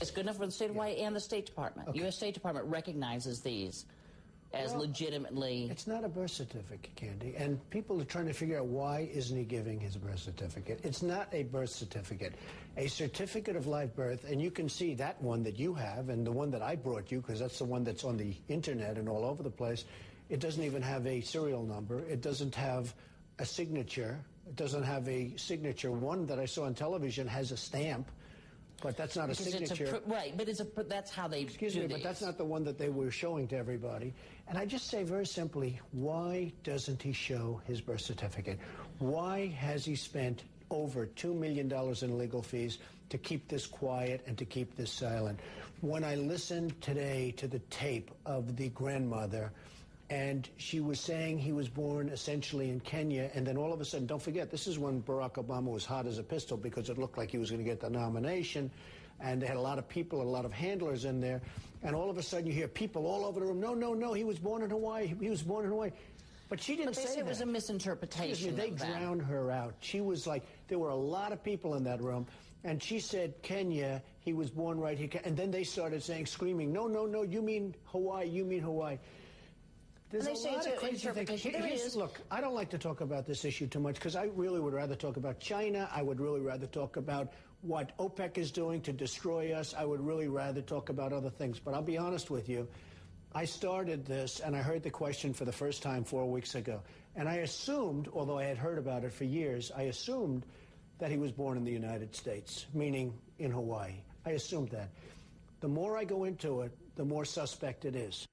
It's good enough for the state of Hawaii and the State Department. Okay. U.S. State Department recognizes these as legitimately... It's not a birth certificate, Candy, and people are trying to figure out why isn't he giving his birth certificate. It's not a birth certificate. A certificate of live birth, and you can see that one that you have and the one that I brought you, because that's the one that's on the internet and all over the place. It doesn't even have a serial number. It doesn't have a signature. It doesn't have a signature. One that I saw on television has a stamp. But that's not a signature. Right, but that's how they Excuse me, but that's not the one that they were showing to everybody. And I just say very simply, why doesn't he show his birth certificate? Why has he spent over $2 million in legal fees to keep this quiet and to keep this silent? When I listened today to the tape of the grandmother, and she was saying he was born essentially in Kenya, and then all of a sudden, don't forget, this is when Barack Obama was hot as a pistol because it looked like he was going to get the nomination, and they had a lot of people, a lot of handlers in there, and all of a sudden you hear people all over the room, no, he was born in Hawaii, he was born in Hawaii. But she didn't say that. But they said it was a misinterpretation. They drowned her out. She was like, there were a lot of people in that room, and she said, Kenya, he was born right here, and then they started saying, screaming, no, you mean Hawaii, you mean Hawaii. There's a lot of crazy things. Look, I don't like to talk about this issue too much because I really would rather talk about China. I would really rather talk about what OPEC is doing to destroy us. I would really rather talk about other things. But I'll be honest with you. I started this, and I heard the question for the first time 4 weeks ago. And I assumed, although I had heard about it for years, I assumed that he was born in the United States, meaning in Hawaii. I assumed that. The more I go into it, the more suspect it is.